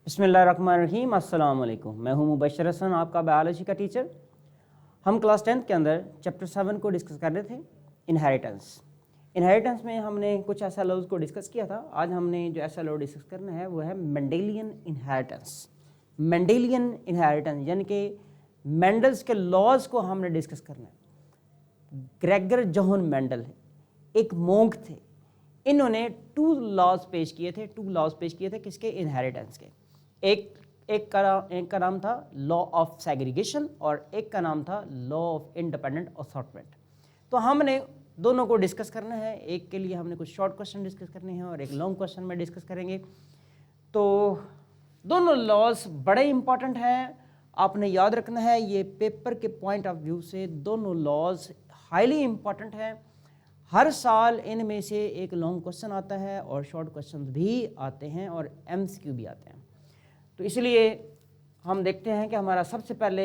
बिस्मिल्लाहिर्रहमानिर्रहीम, अस्सलाम वालेकुम। मैं हूं मुबशर हसन, आपका बायोलॉजी का टीचर। हम क्लास 10th के अंदर चैप्टर 7 को डिस्कस कर रहे थे, इनहेरिटेंस। इनहेरिटेंस में हमने कुछ ऐसा लॉज को डिस्कस किया था। आज हमने जो ऐसा लॉ डिस्कस करना है वो है मेंडेलियन इनहेरिटेंस। मेंडेलियन इनहेरिटेंस यानी कि मेंडल्स के लॉज को हमने डिस्कस करना है। ग्रेगर जोहन मेंडल एक मोंक थे, इन्होंने टू लॉज पेश किए थे किसके? इनहेरिटेंस के। एक का नाम था लॉ ऑफ सेग्रीगेशन और एक का नाम था लॉ ऑफ इंडिपेंडेंट असॉर्टमेंट। तो हमने दोनों को डिस्कस करना है। एक के लिए हमने कुछ शॉर्ट क्वेश्चन डिस्कस करने हैं और एक लॉन्ग क्वेश्चन में डिस्कस करेंगे। तो दोनों लॉज बड़े इंपॉर्टेंट हैं, आपने याद रखना है। ये पेपर के पॉइंट ऑफ व्यू से दोनों लॉज हाईली इंपॉर्टेंट हैं। हर साल इनमें से एक लॉन्ग क्वेश्चन आता है और शॉर्ट क्वेश्चन भी आते हैं और MCQ भी आते हैं। तो इसलिए हम देखते हैं कि हमारा सबसे पहले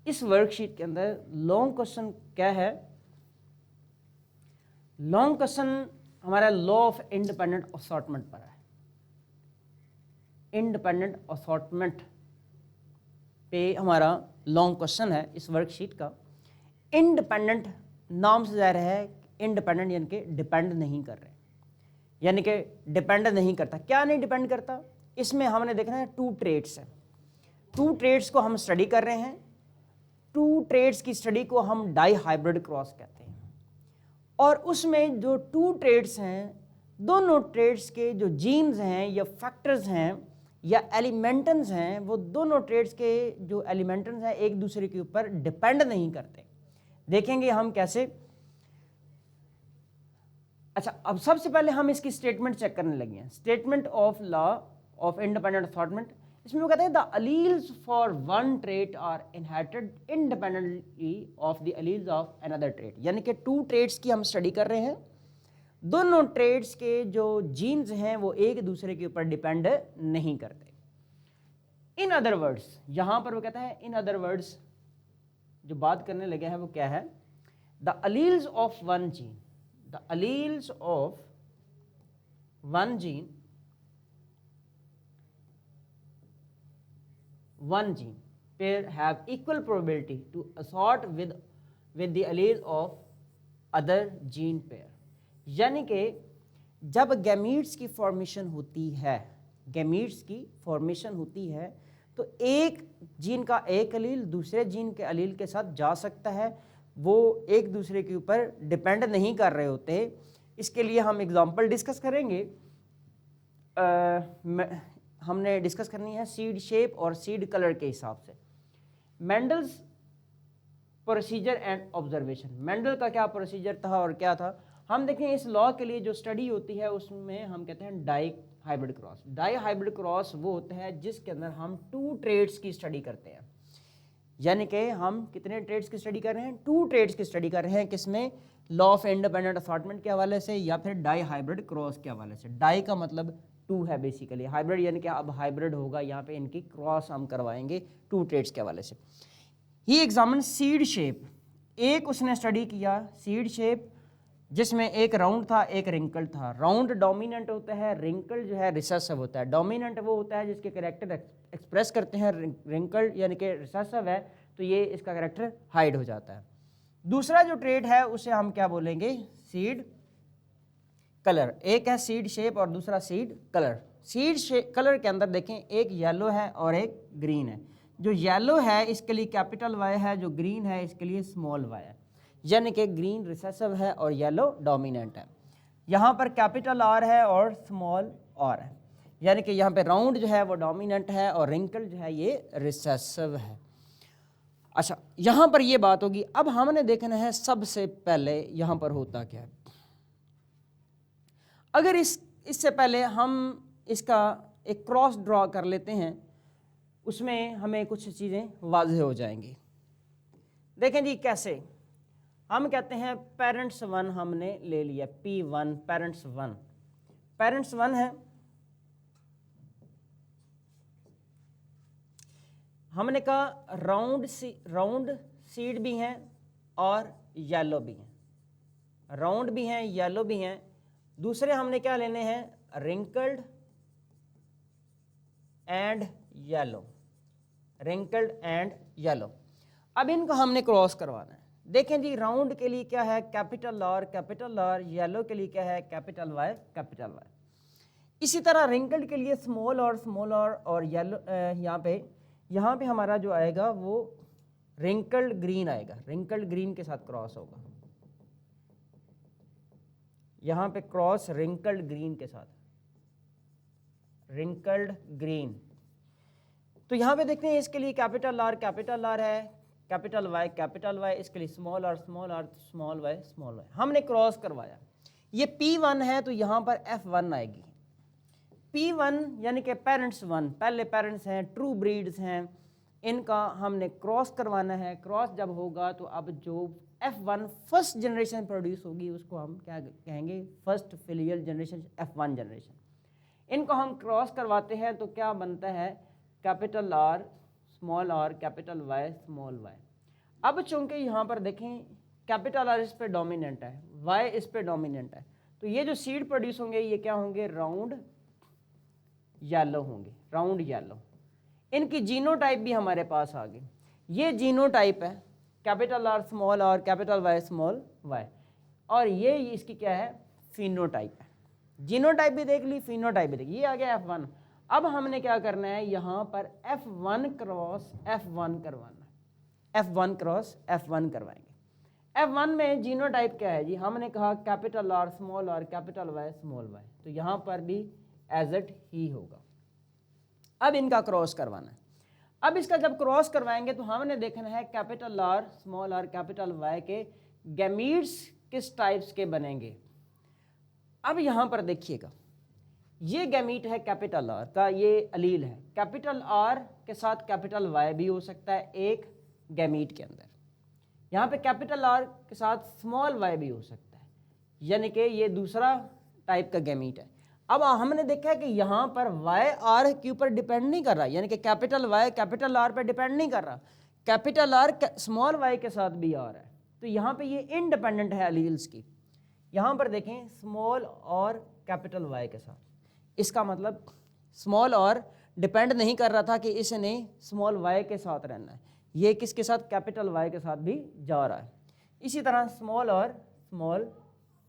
इस वर्कशीट के अंदर लॉन्ग क्वेश्चन क्या है। लॉन्ग क्वेश्चन हमारा लॉ ऑफ इंडिपेंडेंट असॉर्टमेंट पर है। इंडिपेंडेंट असॉर्टमेंट पे हमारा लॉन्ग क्वेश्चन है इस वर्कशीट का। इंडिपेंडेंट नाम से ज़ाहिर है, इंडिपेंडेंट यानी कि डिपेंड नहीं कर रहे, यानी कि डिपेंड नहीं करता। क्या नहीं डिपेंड करता? इसमें हमने देखना है टू ट्रेड्स हैं। टू ट्रेड्स को हम स्टडी कर रहे हैं। टू ट्रेड्स की स्टडी को हम डाई हाइब्रिड क्रॉस कहते हैं। और उसमें जो टू ट्रेड्स हैं, दोनों ट्रेड्स के जो जीन्स हैं या फैक्टर्स हैं या एलिमेंटन्स हैं, वो दोनों ट्रेड्स के जो एलिमेंटन्स हैं एक दूसरे के ऊपर डिपेंड नहीं करते। देखेंगे हम कैसे। अच्छा, अब सबसे पहले हम इसकी स्टेटमेंट चेक करने लगे हैं। Statement of law of independent assortment, इसमें वो कहते हैं the alleles for one trait are inherited independently of the alleles of another trait. यानी कि टू ट्रेट्स की हम स्टडी कर रहे हैं। दोनों ट्रेट्स के जो जीन्स हैं वो एक दूसरे के ऊपर डिपेंड नहीं करते। इन अदर वर्ड्स, यहां पर वो कहता है इन अदर वर्ड्स जो बात करने लगे हैं वो क्या है? The alleles of one gene, the alleles of one gene pair have equal probability to assort with the alleles of other gene pair। यानी कि जब गैमीट्स की फॉर्मेशन होती है, तो एक जीन का एक अलील दूसरे जीन के अलील के साथ जा सकता है। वो एक दूसरे के ऊपर डिपेंड नहीं कर रहे होते। इसके लिए हम एग्जांपल डिस्कस करेंगे। हमने डिस्कस करनी है सीड शेप और सीड कलर के हिसाब से। Mendel's procedure and observation, Mendel का क्या प्रोसीजर था और क्या था हम देखें। इस लॉ के लिए जो स्टडी होती है उसमें हम कहते हैं dihybrid cross. Dihybrid cross वो होता है जिसके अंदर हम टू ट्रेड्स की स्टडी करते हैं। यानी कि हम कितने ट्रेड्स की स्टडी कर रहे हैं? टू ट्रेड्स की स्टडी कर रहे हैं। किसमें? लॉ ऑफ इंडिपेंडेंट असॉर्टमेंट के हवाले से या फिर डाई हाइब्रिड क्रॉस के हवाले से। डाई का मतलब टू है बेसिकली, हाइब्रिड यानी कि अब हाइब्रिड होगा, यहाँ पे इनकी क्रॉस हम करवाएंगे टू ट्रेड्स के हवाले से। ही एग्जामिन सीड शेप, एक उसने स्टडी किया सीड शेप जिसमें एक राउंड था एक रिंकल था। राउंड डोमिनेंट होता है, रिंकल जो है रिसेसिव होता है। डोमिनेंट वो होता है जिसके कैरेक्टर एक्सप्रेस करते हैं, रिंकल यानी कि रिसेसिव है तो ये इसका कैरेक्टर हाइड हो जाता है। दूसरा जो ट्रेड है उसे हम क्या बोलेंगे? Seed colour. एक है सीड शेप और दूसरा सीड कलर। सीड कलर के अंदर देखें एक येलो है और एक ग्रीन है। जो येलो है इसके लिए कैपिटल Y है, जो ग्रीन है इसके लिए स्मॉल y है। यानी कि ग्रीन रिसेसिव है और येलो डोमिनेंट है। यहाँ पर कैपिटल R है और स्मॉल r है। यानी कि यहाँ पे राउंड जो है वो डोमिनेंट है और रिंकल जो है ये रिसेसिव है। अच्छा, यहाँ पर ये बात होगी। अब हमने देखना है सबसे पहले यहाँ पर होता क्या है। अगर इससे पहले हम इसका एक क्रॉस ड्रॉ कर लेते हैं, उसमें हमें कुछ चीज़ें वाज़ेह हो जाएंगी। देखें जी कैसे। हम कहते हैं पेरेंट्स 1 हमने ले लिया, P1 पेरेंट्स 1 है। हमने कहा राउंड सीड भी हैं और येलो भी हैं, राउंड भी हैं येलो भी हैं। दूसरे हमने क्या लेने हैं? Wrinkled and yellow, wrinkled and yellow. अब इनको हमने क्रॉस करवाना है। देखें जी, राउंड के लिए क्या है कैपिटल आर, येलो के लिए क्या है कैपिटल वाई। इसी तरह रिंकल्ड के लिए स्मॉल और येलो, यहाँ पे हमारा जो आएगा वो रिंकल्ड ग्रीन आएगा, रिंकल्ड ग्रीन के साथ क्रॉस होगा, यहाँ पे क्रॉस रिंकल्ड ग्रीन के साथ, रिंकल्ड ग्रीन। तो यहाँ पे देखते हैं इसके लिए कैपिटल आर है, कैपिटल वाई, इसके लिए स्मॉल वाई। हमने क्रॉस करवाया, ये P1 है तो यहाँ पर F1 आएगी। P1 यानी कि पेरेंट्स 1, पहले पेरेंट्स हैं, ट्रू ब्रीड्स हैं, इनका हमने क्रॉस करवाना है। क्रॉस जब होगा तो अब जो F1 फर्स्ट जनरेशन प्रोड्यूस होगी उसको हम क्या कहेंगे, first filial generation, F1 generation. इनको हम क्रॉस करवाते हैं तो क्या बनता है कैपिटल R, कैपिटल Y। अब चूंकि यहाँ पर देखें कैपिटल R इस पे डोमिनेंट है, Y इस पे डोमिनेंट है, तो ये जो सीड प्रोड्यूस होंगे ये क्या होंगे, राउंड येलो होंगे, राउंड येलो। इनकी जीनोटाइप भी हमारे पास आ गई। ये जीनोटाइप है कैपिटल R, कैपिटल Y, और ये इसकी क्या है फिनोटाइप है। जीनोटाइप भी देख ली, फिनोटाइप भी देख ली। ये आ गया F1। अब हमने क्या करना है, यहाँ पर F1 क्रॉस F1 करवाना, F1 क्रॉस F1 करवाएंगे। F1 में जीनोटाइप क्या है जी, हमने कहा कैपिटल R, कैपिटल Y, तो यहाँ पर भी एज इट ही होगा। अब इनका क्रॉस करवाना है। अब इसका जब क्रॉस करवाएंगे तो हमने देखना है कैपिटल R, कैपिटल Y के गैमीट्स किस टाइप्स के बनेंगे। अब यहाँ पर देखिएगा, ये गैमीट है कैपिटल R का, ये अलील है। कैपिटल R के साथ कैपिटल Y भी हो सकता है एक गैमीट के अंदर। यहाँ पे कैपिटल R के साथ स्मॉल y भी हो सकता है, यानी कि ये दूसरा टाइप का गैमीट है। अब हमने देखा है कि यहाँ पर y r के ऊपर डिपेंड नहीं कर रहा, यानी कि कैपिटल Y कैपिटल R पर डिपेंड नहीं कर रहा, कैपिटल R स्मॉल y के साथ भी आ रहा है। तो यहाँ पे ये इंडिपेंडेंट है अलील्स की। यहाँ पर देखें स्मॉल और कैपिटल Y के साथ, इसका मतलब स्मॉल और डिपेंड नहीं कर रहा था कि इसने स्मॉल y के साथ रहना है, ये किसके साथ कैपिटल Y के साथ भी जा रहा है। इसी तरह स्मॉल और स्मॉल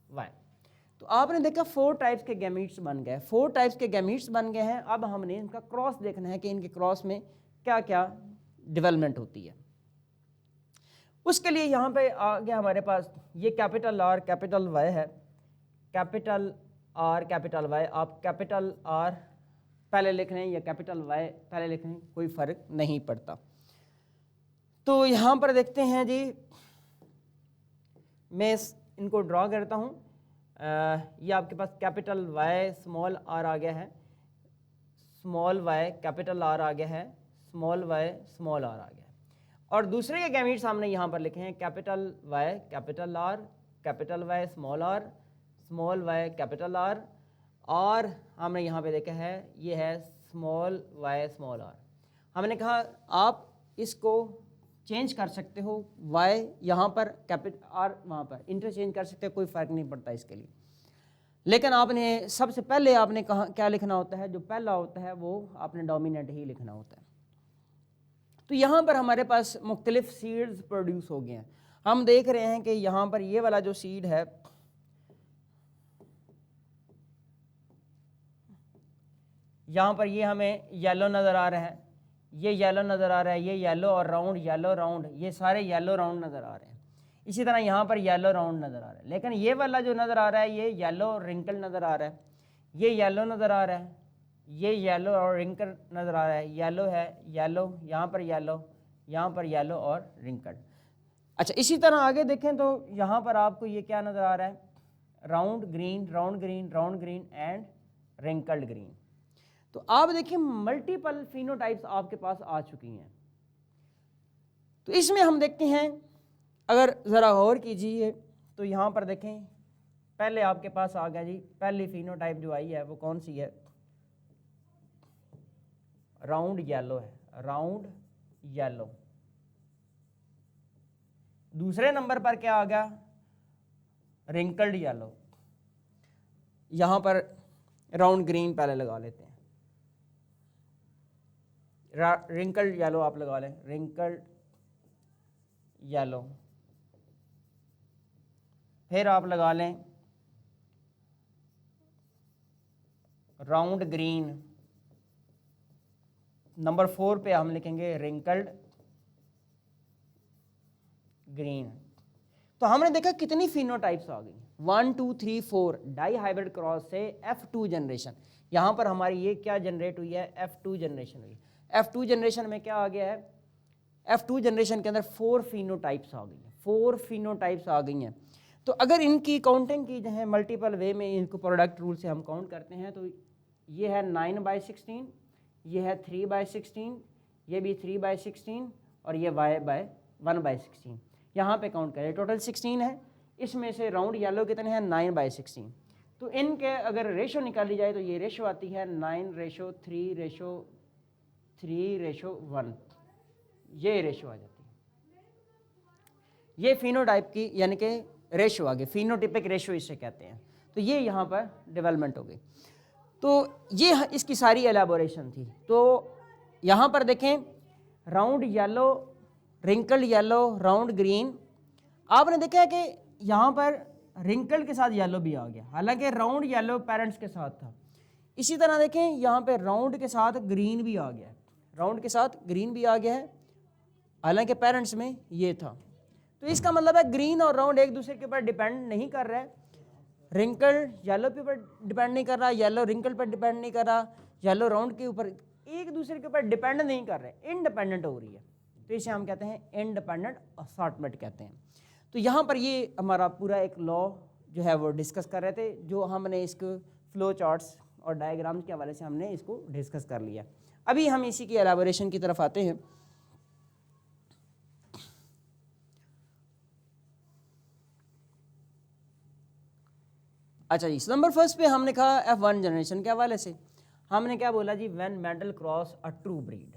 y। तो आपने देखा 4 टाइप्स के गैमीट्स बन गए, 4 टाइप्स के गैमीट्स बन गए हैं। अब हमने इनका क्रॉस देखना है कि इनके क्रॉस में क्या क्या डेवलपमेंट होती है। उसके लिए यहाँ पे आ गया हमारे पास ये कैपिटल R कैपिटल Y है, कैपिटल R कैपिटल Y। आप कैपिटल R पहले लिख रहे हैं या कैपिटल Y पहले लिख रहे हैं, कोई फ़र्क नहीं पड़ता। तो यहाँ पर देखते हैं जी, मैं इनको ड्रॉ करता हूँ। ये आपके पास कैपिटल Y स्मॉल r आ गया है, स्मॉल y कैपिटल R आ गया है, स्मॉल y स्मॉल r आ गया है। और दूसरे के गैमीट्स हमने यहाँ पर लिखे हैं capital Y capital R, capital Y small r, small y capital R, और हमने यहाँ पे देखा है ये है स्मॉल y स्मॉल r। हमने कहा आप इसको चेंज कर सकते हो, y यहाँ पर कैपिटल R वहाँ पर इंटरचेंज कर सकते हो, कोई फ़र्क नहीं पड़ता इसके लिए। लेकिन आपने सबसे पहले आपने कहा क्या लिखना होता है, जो पहला होता है वो आपने डोमिनेंट ही लिखना होता है। तो यहाँ पर हमारे पास मुख्तलिफ सीड्स प्रोड्यूस हो गए हैं। हम देख रहे हैं कि यहाँ पर ये वाला जो सीड है, यहाँ पर ये हमें येलो नज़र आ रहा है, ये येलो नज़र आ रहा है, ये येलो और राउंड, येलो राउंड, ये सारे येलो राउंड नज़र आ रहे हैं। इसी तरह यहाँ पर येलो राउंड नज़र आ रहा है। लेकिन ये वाला जो नज़र आ रहा है ये येलो रिंकल नज़र आ रहा है, ये येलो नज़र आ रहा है, ये येलो और रिंकल नज़र आ रहा है, येलो है, येलो, यहाँ पर येलो, यहाँ पर येलो और रिंकल। अच्छा, इसी तरह आगे देखें तो यहाँ पर आपको ये क्या नज़र आ रहा है, round green, round green, round green and wrinkled green. तो आप देखिए मल्टीपल फिनोटाइप्स आपके पास आ चुकी हैं। तो इसमें हम देखते हैं, अगर ज़रा गौर कीजिए तो यहाँ पर देखें, पहले आपके पास आ गया जी, पहली फिनोटाइप जो आई है वो कौन सी है, राउंड येलो है, राउंड येलो। दूसरे नंबर पर क्या आ गया, रिंकल्ड येलो। यहाँ पर राउंड ग्रीन पहले लगा लेते हैं। रिंकल्ड येलो आप लगा लें, रिंकल्ड येलो। फिर आप लगा लें राउंड ग्रीन। नंबर 4 पे हम लिखेंगे रिंकल्ड ग्रीन। तो हमने देखा कितनी फिनोटाइप्स आ गई, 1 2 3 4 डाई हाइब्रिड क्रॉस से F2 जनरेशन। यहाँ पर हमारी ये क्या जनरेट हुई है, F2 जनरेशन हुई। F2 जनरेशन में क्या आ गया है, F2 जनरेशन के अंदर 4 फिनोटाइप्स आ गई हैं, 4 फिनोटाइप्स आ गई हैं। तो अगर इनकी काउंटिंग की जाए मल्टीपल वे में, इनको प्रोडक्ट रूल से हम काउंट करते हैं, तो ये है 9/16, ये है 3/16, ये भी 3/16 और ये y/1/16। यहाँ पे काउंट करें टोटल 16 है, इसमें से राउंड येलो कितने हैं 9/16। तो इनके अगर रेशो निकाली जाए तो ये रेशो आती है 9:3:3:1, ये रेशो आ जाती है। ये फिनोटाइप की यानी कि रेशो आ गई, फिनोटिपिक रेशो इसे कहते हैं। तो ये यहाँ पर डेवलपमेंट हो गई। तो ये इसकी सारी एलाबोरेशन थी। तो यहाँ पर देखें round yellow, wrinkled yellow, round green. आपने देखा है कि यहाँ पर रिंकल्ड के साथ येलो भी आ गया, हालांकि राउंड येलो पेरेंट्स के साथ था। इसी तरह देखें यहाँ पे राउंड के साथ ग्रीन भी आ गया है, राउंड के साथ ग्रीन भी आ गया है, हालांकि पेरेंट्स में ये था। तो इसका मतलब है ग्रीन और राउंड एक दूसरे के ऊपर डिपेंड नहीं कर रहा है। रिंकल येलो के ऊपर डिपेंड नहीं कर रहा, येलो रिंकल पर डिपेंड नहीं कर रहा, येलो राउंड के ऊपर, एक दूसरे के ऊपर डिपेंड नहीं कर रहे, इंडिपेंडेंट हो रही है। तो इसे हम कहते हैं इंडिपेंडेंट असॉर्टमेंट कहते हैं। तो यहाँ पर ये हमारा पूरा एक लॉ जो है वो डिस्कस कर रहे थे, जो हमने इसको फ्लो चार्ट्स और डायग्राम के हवाले से हमने इसको डिस्कस कर लिया। अभी हम इसी की एलाबोरेशन की तरफ आते हैं। अच्छा जी, नंबर फर्स्ट पे हमने कहा F1 जनरेशन के हवाले से हमने क्या बोला जी, when Mendel cross a true breed,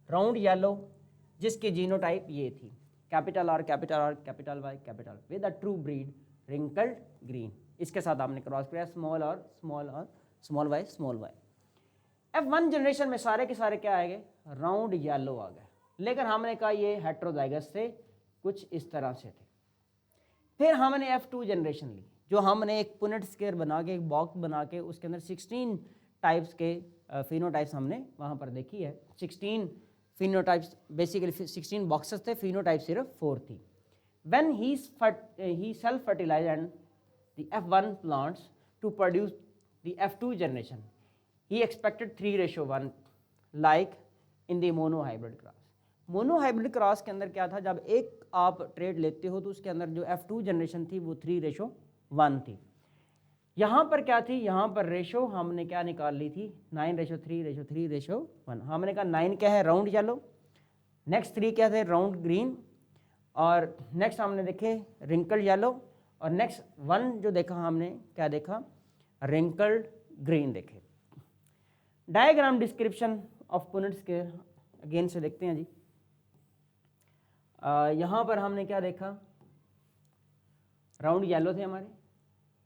round yellow जिसकी जीनोटाइप ये थी, capital R capital R capital Y capital, with a true breed wrinkled green, इसके साथ आपने क्रॉस किया small r small r small y small y। F1 generation में सारे के सारे क्या आएंगे, राउंड येलो आ गए, लेकिन हमने कहा ये हेट्रोजाइगस से कुछ इस तरह से थे। फिर हमने F2 जनरेशन ली, जो हमने एक पुनेट स्क्वायर बना के, एक बॉक्स बना के, उसके अंदर 16 टाइप्स के फिनोटाइप्स हमने वहाँ पर देखी है। 16 फिनोटाइप्स, बेसिकली 16 बॉक्सेस थे, फिनोटाइप सिर्फ 4 थी। When he self fertilized and the F1 plants to produce the F2 generation, he expected 3:1 like in the monohybrid cross. Monohybrid cross के अंदर क्या था, जब एक आप ट्रेड लेते हो तो उसके अंदर जो F2 जनरेशन थी वो 3:1 थी। यहाँ पर क्या थी, यहाँ पर रेशो हमने क्या निकाल ली थी, 9:3:3:1। हमने कहा 9 क्या है, राउंड येलो, नेक्स्ट 3 क्या थे, राउंड ग्रीन, और नेक्स्ट हमने देखे रिंकल्ड येलो, और नेक्स्ट 1 जो देखा हमने क्या देखा, रिंकल्ड ग्रीन देखे। Diagram description of Punnett square again से देखते हैं जी। यहाँ पर हमने क्या देखा, राउंड येलो थे हमारे,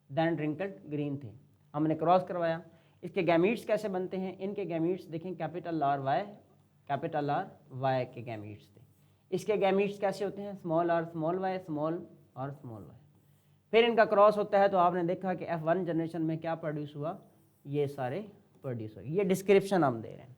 देन रिंकल्ड ग्रीन थे, हमने क्रॉस करवाया। इसके गैमीट्स कैसे बनते हैं, इनके गैमीट्स देखें कैपिटल R Y के गैमीट्स थे। इसके गैमीट्स कैसे होते हैं, small r small y small r small y। फिर इनका क्रॉस होता है तो आपने देखा कि F1 जनरेशन में क्या प्रोड्यूस हुआ, ये सारे प्रोड्यूस हुए। ये डिस्क्रिप्शन हम दे रहे हैं।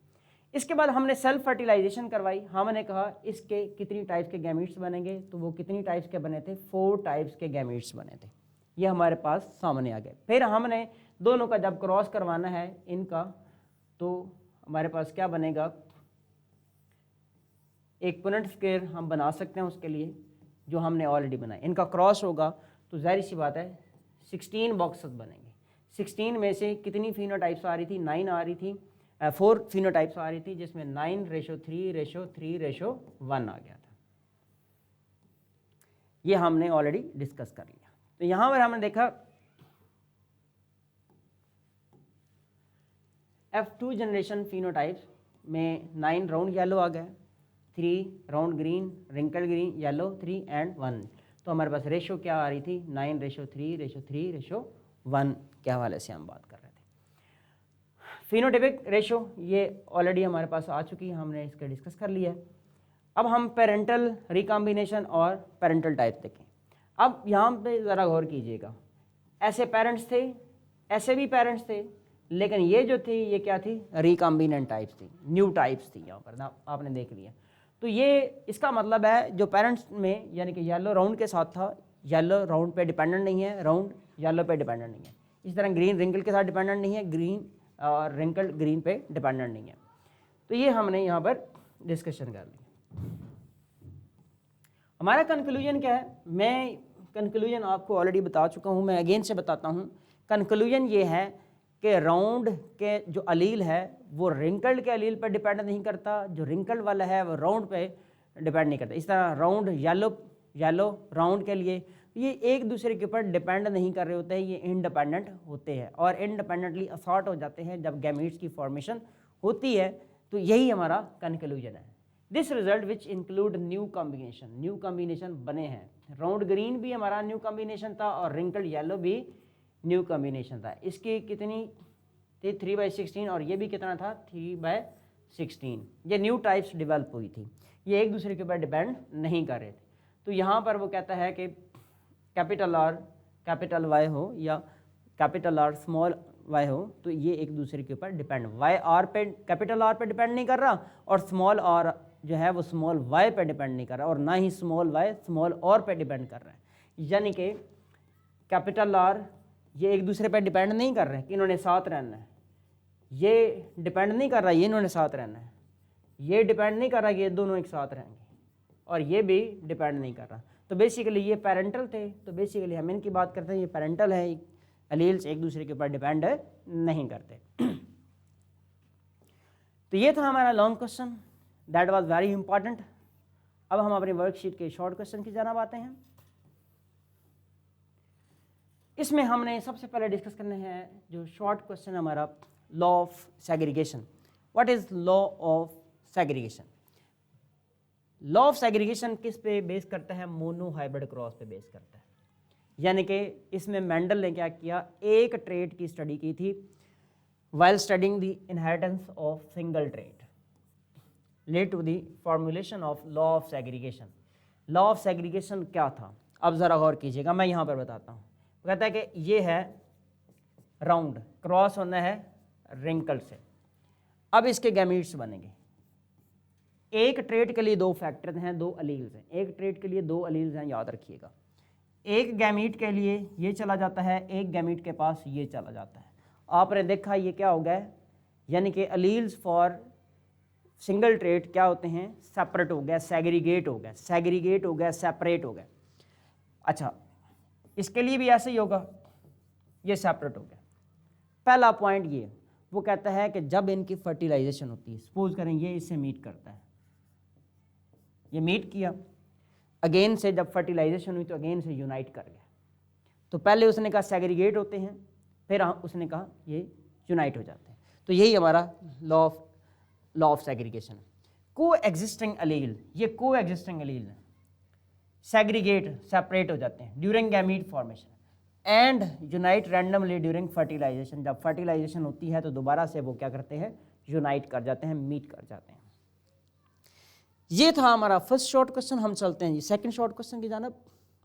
इसके बाद हमने सेल्फ फर्टिलाइजेशन करवाई, हमने कहा इसके कितनी टाइप्स के गैमीट्स बनेंगे, तो वो कितनी टाइप्स के बने थे, 4 टाइप्स के गैमीट्स बने थे, ये हमारे पास सामने आ गए। फिर हमने दोनों का जब क्रॉस करवाना है इनका, तो हमारे पास क्या बनेगा, एक पुनेट स्क्वायर हम बना सकते हैं उसके लिए, जो हमने ऑलरेडी बनाया। इनका क्रॉस होगा तो जाहिर सी बात है 16 बॉक्सेस बनेंगे। 16 में से कितनी फिनोटाइप्स आ रही थी, 9 आ रही थी, 4 फिनोटाइप्स आ रही थी, जिसमें 9:3:3:1 आ गया था। ये हमने ऑलरेडी डिस्कस कर लिया। तो यहाँ पर हमने देखा F2 जनरेशन फिनोटाइप्स में 9 राउंड येलो आ गया, 3 round green, wrinkle green, yellow 3 and 1। तो हमारे पास रेशो क्या आ रही थी, 9:3:3:1 के हवाले से हम बात कर रहे थे। फिनोटाइपिक रेशो ये ऑलरेडी हमारे पास आ चुकी है, हमने इसका डिस्कस कर लिया है। अब हम पेरेंटल रिकॉम्बिनेशन और पेरेंटल टाइप देखें। अब यहाँ पे ज़रा गौर कीजिएगा, ऐसे पेरेंट्स थे, ऐसे भी पेरेंट्स थे, लेकिन ये जो थी ये क्या थी, रिकॉम्बिनेंट टाइप्स थी, न्यू टाइप्स थी। यहाँ पर ना आपने देख लिया। तो ये इसका मतलब है जो पेरेंट्स में यानी कि येलो राउंड के साथ था, येलो राउंड पे डिपेंडेंट नहीं है, राउंड येलो पे डिपेंडेंट नहीं है। इस तरह ग्रीन रिंकल के साथ डिपेंडेंट नहीं है, ग्रीन और रिंकल ग्रीन पे डिपेंडेंट नहीं है। तो ये हमने यहाँ पर डिस्कशन कर ली। हमारा कंक्लूजन क्या है, मैं कंक्लूजन आपको ऑलरेडी बता चुका हूँ, मैं अगेन से बताता हूँ। कंक्लूजन ये है कि राउंड के जो अलील है वो रिंकल्ड के अलील पर डिपेंड नहीं करता, जो रिंकल्ड वाला है वो राउंड पे डिपेंड नहीं करता। इस तरह राउंड येलो राउंड के लिए ये एक दूसरे के ऊपर डिपेंड नहीं कर रहे होते हैं, ये इंडिपेंडेंट होते हैं और इंडिपेंडेंटली असॉर्ट हो जाते हैं जब गैमीट्स की फॉर्मेशन होती है। तो यही हमारा कंक्लूजन है। This result which include new combination बने हैं। राउंड ग्रीन भी हमारा न्यू कॉम्बिनेशन था और रिंकल्ड येलो भी न्यू कॉम्बिनेशन था। इसकी कितनी थी, 3/16, और ये भी कितना था, 3/16। ये न्यू टाइप्स डेवलप हुई थी, ये एक दूसरे के ऊपर डिपेंड नहीं कर रहे थे। तो यहाँ पर वो कहता है कि कैपिटल आर कैपिटल वाई हो या कैपिटल आर स्मॉल वाई हो, तो ये एक दूसरे के ऊपर डिपेंड, वाई आर पे कैपिटल आर पे डिपेंड नहीं कर रहा और स्मॉल आर जो है वो स्मॉल वाई पे डिपेंड नहीं कर रहा, और ना ही स्मॉल वाई स्मॉल और पे डिपेंड कर रहा है। यानी कि कैपिटल आर ये एक दूसरे पे डिपेंड नहीं कर रहे कि इन्होंने साथ रहना है, ये डिपेंड नहीं कर रहा ये इन्होंने साथ रहना है, ये डिपेंड नहीं कर रहा कि ये दोनों एक साथ रहेंगे, और ये भी डिपेंड नहीं कर रहा। तो बेसिकली ये पेरेंटल थे, तो बेसिकली हम इनकी बात करते हैं, ये पेरेंटल है, अलील्स एक दूसरे के ऊपर डिपेंड नहीं करते। तो ये था हमारा long question, that was very important. अब हम अपनी वर्कशीट के शॉर्ट क्वेश्चन की जानिब आते हैं। इसमें हमने सबसे पहले डिस्कस करने हैं जो शॉर्ट क्वेश्चन हमारा, law of segregation. What is law of segregation? Law of segregation किस पे बेस करता है? मोनो हाइब्रिड क्रॉस पे बेस करता है। यानी कि इसमें मेंडल ने क्या किया, एक ट्रेट की स्टडी की थी while studying the inheritance of single trait led to the formulation of law of segregation। law of segregation क्या था? अब ज़रा गौर कीजिएगा, मैं यहाँ पर बताता हूँ। कहता है कि ये है राउंड, क्रॉस होना है रिंकल से। अब इसके गैमीट्स बनेंगे। एक ट्रेट के लिए दो फैक्टर हैं, दो अलील्स हैं। एक ट्रेट के लिए दो अलील्स हैं, याद रखिएगा। एक गैमीट के लिए ये चला जाता है, एक गैमीट के पास ये चला जाता है। आपने देखा ये क्या हो गया, यानी कि अलील्स फॉर सिंगल ट्रेट क्या होते हैं, सेपरेट हो गया, सेग्रीगेट हो गया, सेग्रीगेट हो गया, सेपरेट हो गया। अच्छा, इसके लिए भी ऐसे ही होगा, ये सेपरेट हो गया। पहला पॉइंट ये, वो कहता है कि जब इनकी फर्टिलाइजेशन होती है, सपोज करें ये इससे मीट करता है, ये मीट किया, अगेन से जब फर्टिलाइजेशन हुई तो अगेन से यूनाइट कर गया। तो पहले उसने कहा सेग्रीगेट होते हैं, फिर उसने कहा ये यूनाइट हो जाते हैं। तो यही हमारा लॉ ऑफ सेग्रीगेशन है। को एग्जिस्टिंग अलील, ये को एग्जिस्टिंग अलील है, सेग्रीगेट सेपरेट हो जाते हैं during gamete formation and unite randomly during fertilization. जब फर्टिलाइजेशन होती है तो दोबारा से वो क्या करते हैं, यूनाइट कर जाते हैं, मीट कर जाते हैं। ये था हमारा फर्स्ट शॉर्ट क्वेश्चन। हम चलते हैं सेकंड शॉर्ट क्वेश्चन की जानब,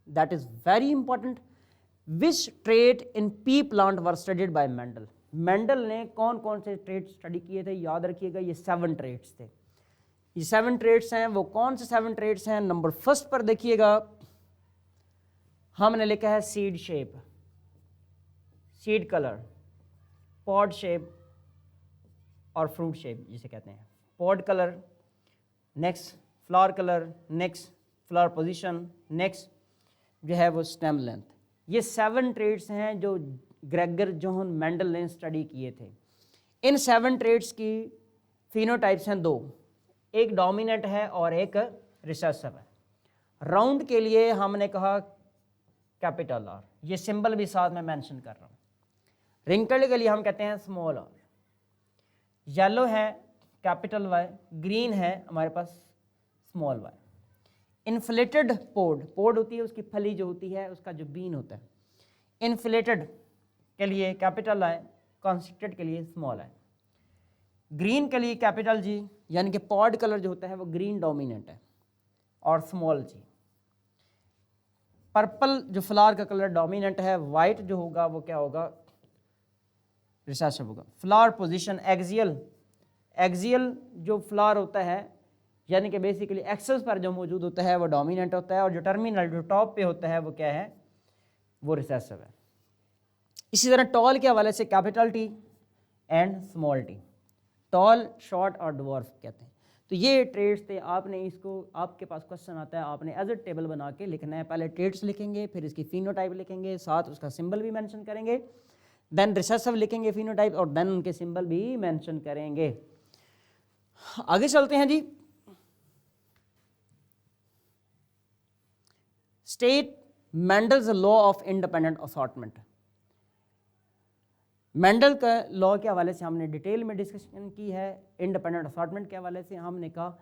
that is very important. Which trait in P plant were studied by Mendel? Mendel ने कौन कौन से ट्रेट स्टडी किए थे? याद रखिएगा ये 7 ट्रेट्स थे। ये 7 ट्रेट्स हैं, वो कौन से 7 ट्रेट्स हैं? नंबर फर्स्ट पर देखिएगा, हमने लिखा है seed shape, seed colour, pod shape और फ्रूट शेप जिसे कहते हैं। Pod colour, next flower colour, next flower position, next जो है वो स्टेम लेंथ। ये 7 ट्रेट्स हैं जो ग्रेगर जोहन मेंडल ने स्टडी किए थे। इन 7 ट्रेट्स की फिनोटाइप्स हैं 2, एक डोमिनेंट है और एक रिसेसिव है। राउंड के लिए हमने कहा कैपिटल आर, ये सिंबल भी साथ में मेंशन कर रहा हूँ। रिंकल्ड के लिए हम कहते हैं स्मॉल आर। येलो है कैपिटल वाई, ग्रीन है हमारे पास स्मॉल वाई। इन्फ्लेटेड पोड होती है, उसकी फली जो होती है, उसका जो बीन होता है। इन्फ्लेटेड के लिए कैपिटल आई, कॉन्स्ट्रिक्टेड के लिए स्मॉल आई। ग्रीन के लिए कैपिटल जी, यानी कि पॉड कलर जो होता है वो ग्रीन डोमिनेंट है और स्मॉल जी। पर्पल जो फ्लावर का कलर डोमिनेंट है, वाइट जो होगा वो क्या होगा, रिसेसिव होगा। फ्लावर पोजीशन एक्सियल, एक्सियल जो फ्लावर होता है यानी कि बेसिकली एक्सेस पर जो मौजूद होता है वो डोमिनेंट होता है, और जो टर्मिनल जो टॉप पे होता है वो क्या है, वो रिसेसिव है। इसी तरह टॉल के हवाले से capital T and small T, tall, short और डवार्फ कहते हैं। तो ये ट्रेड्स थे। आपने इसको, आपके पास क्वेश्चन आता है, आपने एज ए टेबल बना के लिखना है। पहले ट्रेड्स लिखेंगे, फिर इसकी फिनोटाइप लिखेंगे, साथ उसका सिंबल भी मेंशन करेंगे, देन रिसेसिव लिखेंगे फिनोटाइप, और देन उनके सिंबल भी मेंशन करेंगे। आगे चलते हैं जी। State Mendel's law of independent assortment. Mendel का लॉ के हवाले से हमने डिटेल में डिस्कशन की है। इंडिपेंडेंट असॉर्टमेंट के हवाले से हमने कहा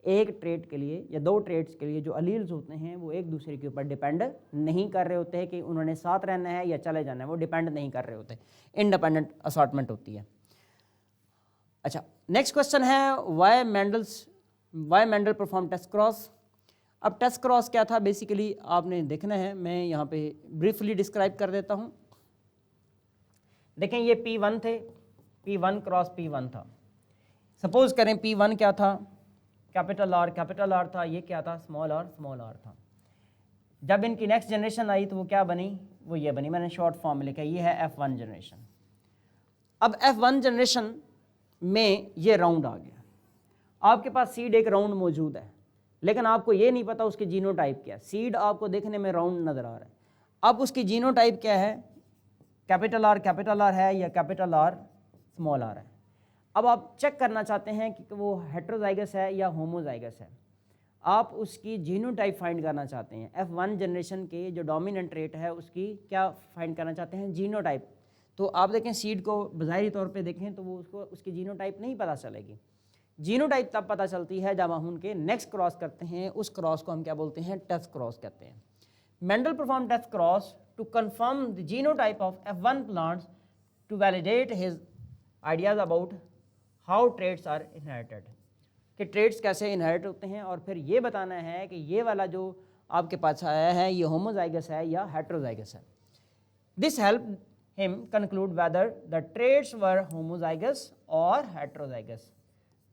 एक ट्रेड के लिए या दो ट्रेड्स के लिए जो अलील्स होते हैं वो एक दूसरे के ऊपर डिपेंड नहीं कर रहे होते हैं कि उन्होंने साथ रहना है या चले जाना है, वो डिपेंड नहीं कर रहे होते, इंडिपेंडेंट असॉर्टमेंट होती है। अच्छा, नेक्स्ट क्वेश्चन है why Mendel perform test cross. अब टेस्ट क्रॉस क्या था बेसिकली आपने देखना है, मैं यहाँ पे ब्रीफली डिस्क्राइब कर देता हूँ। देखें ये P1 थे, P1 क्रॉस P1 था। सपोज करें P1 क्या था, कैपिटल R था, ये क्या था, स्मॉल r था। जब इनकी नेक्स्ट जनरेशन आई तो वो क्या बनी, वो ये बनी, मैंने शॉर्ट फॉर्म में लिखा, ये है F1 जनरेशन। अब F1 जनरेशन में ये राउंड आ गया, आपके पास सीड एक राउंड मौजूद है, लेकिन आपको ये नहीं पता उसकी जीनोटाइप क्या है। सीड आपको देखने में राउंड नज़र आ रहा है, अब उसकी जीनोटाइप क्या है, कैपिटल R है या कैपिटल R स्मॉल r है। अब आप चेक करना चाहते हैं कि वो हेट्रोजाइगस है या होमोजाइगस है, आप उसकी जीनोटाइप फाइंड करना चाहते हैं। F1 जनरेशन के जो डोमिनेंट रेट है उसकी क्या फाइंड करना चाहते हैं, जीनोटाइप। तो आप देखें सीड को बज़ाहिरी तौर पे देखें तो वो उसकी जीनोटाइप नहीं पता चलेगी। जीनोटाइप तब पता चलती है जब हम उनके नेक्स्ट क्रॉस करते हैं, उस क्रॉस को हम क्या बोलते हैं, टेस्ट क्रॉस कहते हैं। Mendel perform test cross to confirm the genotype of F1 plants to validate his ideas about how traits are inherited, कि traits कैसे inherit होते हैं, और फिर ये बताना है कि ये वाला जो आपके पास आया है ये homozygous है या heterozygous है। This helped him conclude whether the traits were homozygous or heterozygous।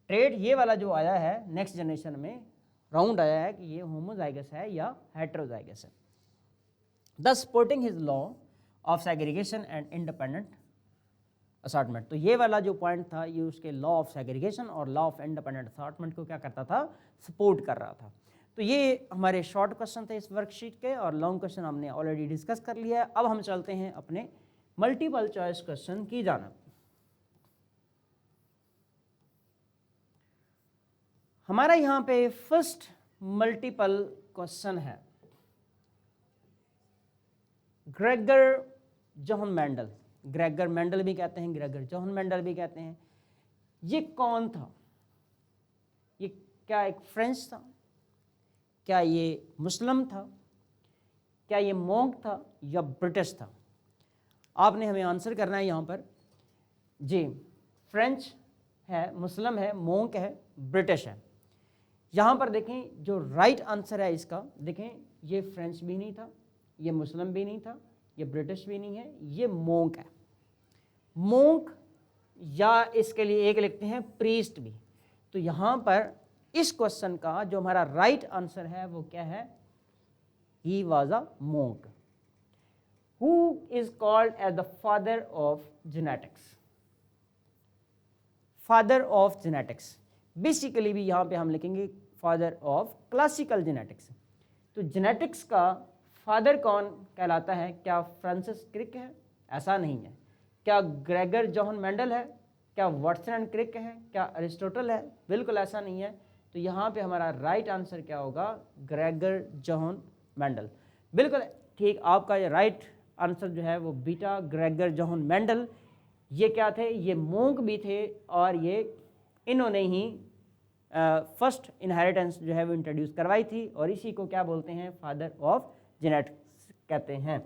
trait ये वाला जो आया है नेक्स्ट जनरेशन में राउंड आया है कि ये homozygous है या heterozygous है। Thus supporting his law of segregation and independent assortment। तो ये वाला जो पॉइंट था ये उसके लॉ ऑफ सेग्रीगेशन और लॉ ऑफ इंडिपेंडेंट असॉर्टमेंट को क्या करता था, सपोर्ट कर रहा था। तो ये हमारे शॉर्ट क्वेश्चन थे इस वर्कशीट के, और लॉन्ग क्वेश्चन हमने ऑलरेडी डिस्कस कर लिया है। अब हम चलते हैं अपने मल्टीपल चॉइस क्वेश्चन की जाना। हमारा यहाँ पे फर्स्ट मल्टीपल क्वेश्चन है Gregor Johan Mendel. Gregor Mendel भी कहते हैं, ग्रेगर जोहन मेंडल भी कहते हैं। ये कौन था, ये क्या एक फ्रेंच था, क्या ये मुस्लिम था, क्या ये मोंक था या ब्रिटिश था। आपने हमें आंसर करना है यहाँ पर जी। फ्रेंच है, मुस्लिम है, मोंक है, ब्रिटिश है। यहाँ पर देखें जो राइट आंसर है इसका, देखें ये फ्रेंच भी नहीं था, ये मुस्लिम भी नहीं था, ये ब्रिटिश भी नहीं है, ये मोंक है। मोंक या इसके लिए एक लिखते हैं प्रीस्ट भी। तो यहाँ पर इस क्वेश्चन का जो हमारा राइट आंसर है वो क्या है, he was a monk who is called as the father of genetics. Father of genetics basically भी यहाँ पे हम लिखेंगे फादर ऑफ क्लासिकल जेनेटिक्स। तो जेनेटिक्स का फादर कौन कहलाता है, क्या फ्रांसिस क्रिक है, ऐसा नहीं है। क्या ग्रेगर जोहन मेंडल है, क्या वाटसन एंड क्रिक है, क्या अरिस्टोटल है, बिल्कुल ऐसा नहीं है। तो यहाँ पे हमारा राइट आंसर क्या होगा, ग्रेगर जोहन मेंडल। बिल्कुल ठीक, आपका ये राइट आंसर जो है वो बीटा ग्रेगर जोहन मेंडल। ये क्या थे, ये मोंक भी थे, और ये इन्होंने ही फर्स्ट इनहेरिटेंस जो है वो इंट्रोड्यूस करवाई थी, और इसी को क्या बोलते हैं, फादर ऑफ जेनेटिक्स कहते हैं।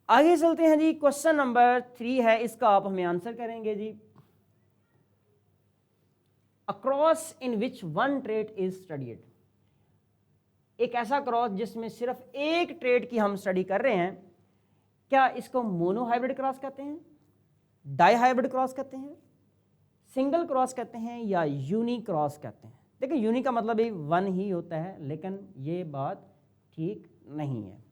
आगे चलते हैं जी। क्वेश्चन नंबर 3 है, इसका आप हमें आंसर करेंगे जी। Cross in which one trait is studied, एक ऐसा क्रॉस जिसमें सिर्फ एक ट्रेट की हम स्टडी कर रहे हैं, क्या इसको मोनोहाइब्रिड क्रॉस कहते हैं, डाईहाइब्रिड क्रॉस कहते हैं, सिंगल क्रॉस कहते हैं, या यूनी क्रॉस कहते हैं? देखिए यूनी का मतलब ही वन ही होता है, लेकिन ये बात ठीक नहीं है।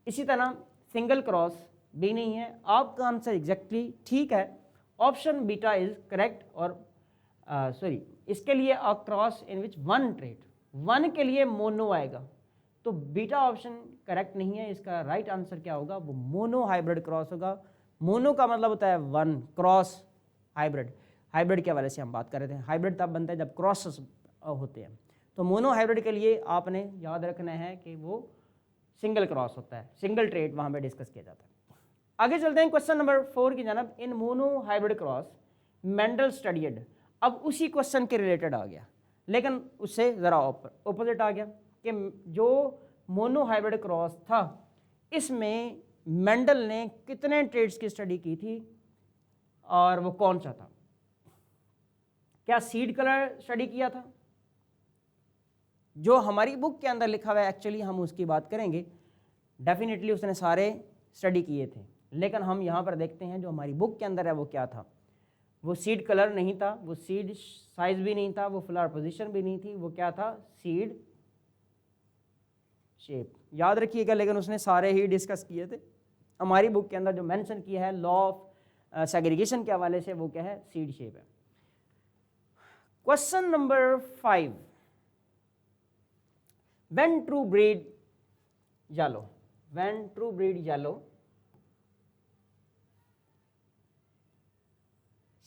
इसी तरह सिंगल क्रॉस भी नहीं है। आपका आंसर एग्जैक्टली ठीक है, ऑप्शन बीटा इज करेक्ट। और सॉरी, इसके लिए a cross in which one trait, one के लिए मोनो आएगा, तो बीटा ऑप्शन करेक्ट नहीं है। इसका राइट आंसर क्या होगा, वो मोनो हाइब्रिड क्रॉस होगा। मोनो का मतलब होता है वन, क्रॉस हाइब्रिड, हाइब्रिड के हवाले से हम बात कर रहे थे। हाइब्रिड तब बनता है जब क्रॉस होते हैं। तो मोनो हाइब्रिड के लिए आपने याद रखना है कि वो सिंगल क्रॉस होता है, सिंगल ट्रेट वहाँ पे डिस्कस किया जाता है। आगे चलते हैं क्वेश्चन नंबर 4 की जानब। In monohybrid cross Mendel studied, अब उसी क्वेश्चन के रिलेटेड आ गया, लेकिन उससे ज़रा ऑपोजिट आ गया कि जो मोनो हाइब्रिड क्रॉस था इसमें मेंडल ने कितने ट्रेड्स की स्टडी की थी और वो कौन सा था? क्या सीड कलर स्टडी किया था? जो हमारी बुक के अंदर लिखा हुआ है, एक्चुअली हम उसकी बात करेंगे, डेफिनेटली उसने सारे स्टडी किए थे, लेकिन हम यहाँ पर देखते हैं जो हमारी बुक के अंदर है वो क्या था। वो सीड कलर नहीं था, वो सीड साइज भी नहीं था, वो फ्लावर पोजीशन भी नहीं थी, वो क्या था, सीड शेप। याद रखिएगा, लेकिन उसने सारे ही डिस्कस किए थे। हमारी बुक के अंदर जो मेंशन किया है लॉ ऑफ सेग्रीगेशन के हवाले से, वो क्या है, सीड शेप है। Question number 5, when true breed yellow, when true breed yellow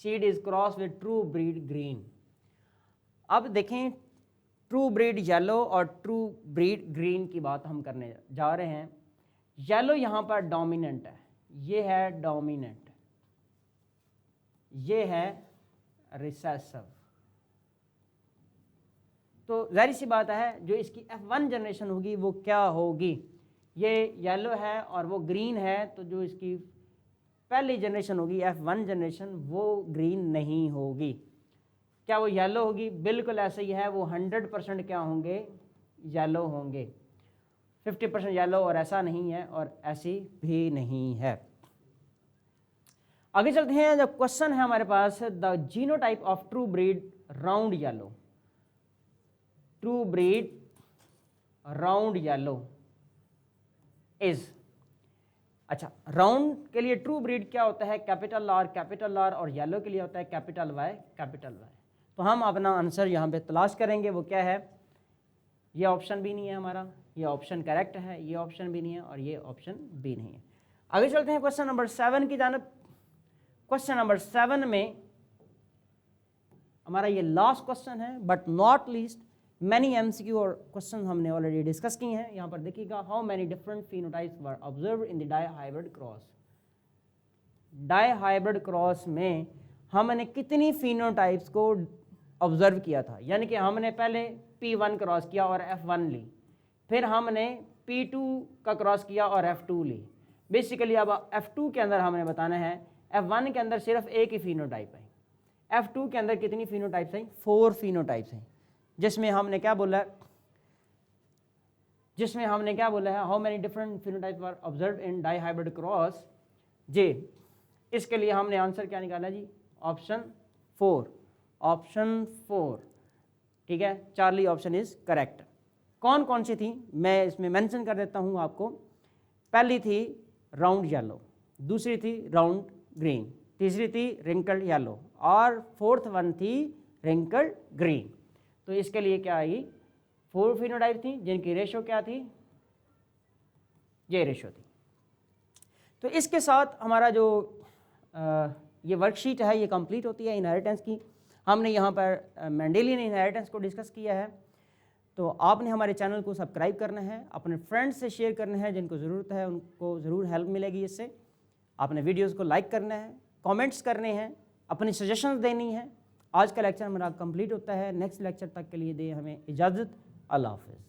seed is crossed with true breed green। अब देखें ट्रू ब्रीड येलो और ट्रू ब्रीड ग्रीन की बात हम करने जा रहे हैं। येलो यहाँ पर डोमिनेंट है, ये है डोमिनेंट, ये है रिसेसिव। तो जाहिर सी बात है जो इसकी F1 जनरेशन होगी वो क्या होगी, ये येलो है और वो ग्रीन है, तो जो इसकी पहली जनरेशन होगी F1 जनरेशन वो ग्रीन नहीं होगी। क्या वो येलो होगी? बिल्कुल ऐसा ही है, वो 100% क्या होंगे, येलो होंगे। 50% येलो और ऐसा नहीं है और ऐसी भी नहीं है। आगे चलते हैं, जब क्वेश्चन है हमारे पास the genotype of true breed round yellow, true breed round yellow is, अच्छा राउंड के लिए ट्रू ब्रीड क्या होता है, कैपिटल आर, और येलो के लिए होता है कैपिटल वाई। तो हम अपना आंसर यहाँ पे तलाश करेंगे, वो क्या है, ये ऑप्शन भी नहीं है हमारा, ये ऑप्शन करेक्ट है, ये ऑप्शन भी नहीं है और ये ऑप्शन भी नहीं है। आगे चलते हैं क्वेश्चन नंबर 7 की जानब। क्वेश्चन नंबर 7 में हमारा ये लास्ट क्वेश्चन है, but not least, many MCQ और क्वेश्चन हमने ऑलरेडी डिस्कस किए हैं। यहाँ पर देखिएगा, how many different phenotypes were observe in the dihybrid cross. Dihybrid cross में हमने कितनी फिनोटाइप्स को ऑब्जर्व किया था, यानी कि हमने पहले P1 क्रॉस किया और F1 ली, फिर हमने P2 का क्रॉस किया और F2 ली। बेसिकली अब F2 के अंदर हमने बताना है, F1 के अंदर सिर्फ एक ही फिनोटाइप है, F2 के अंदर कितनी फिनोटाइप्स हैं, 4 फिनोटाइप्स हैं, जिसमें हमने क्या बोला है, how many different phenotypes were observe in dihybrid cross जे। इसके लिए हमने आंसर क्या निकाला जी, ऑप्शन 4, ठीक है, चार्ली ऑप्शन इज करेक्ट। कौन कौन सी थी मैं इसमें मेंशन कर देता हूँ आपको। पहली थी राउंड येलो, दूसरी थी राउंड ग्रीन, तीसरी थी रिंकल्ड येलो और फोर्थ वन थी रिंकल्ड ग्रीन। तो इसके लिए क्या आई, 4 फिनोटाइप थी जिनकी रेशो क्या थी, ये रेशो थी। तो इसके साथ हमारा जो ये वर्कशीट है ये कंप्लीट होती है इनहेरिटेंस की। हमने यहाँ पर मेंडेलियन इनहेरिटेंस को डिस्कस किया है। तो आपने हमारे चैनल को सब्सक्राइब करना है, अपने फ्रेंड्स से शेयर करना है, जिनको ज़रूरत है उनको ज़रूर हेल्प मिलेगी इससे। आपने वीडियोस को लाइक करना है, कमेंट्स करने हैं, अपनी सजेशंस देनी है। आज का लेक्चर हमारा कंप्लीट होता है। नेक्स्ट लेक्चर तक के लिए दें हमें इजाज़त। अल्लाह हाफ़िज़।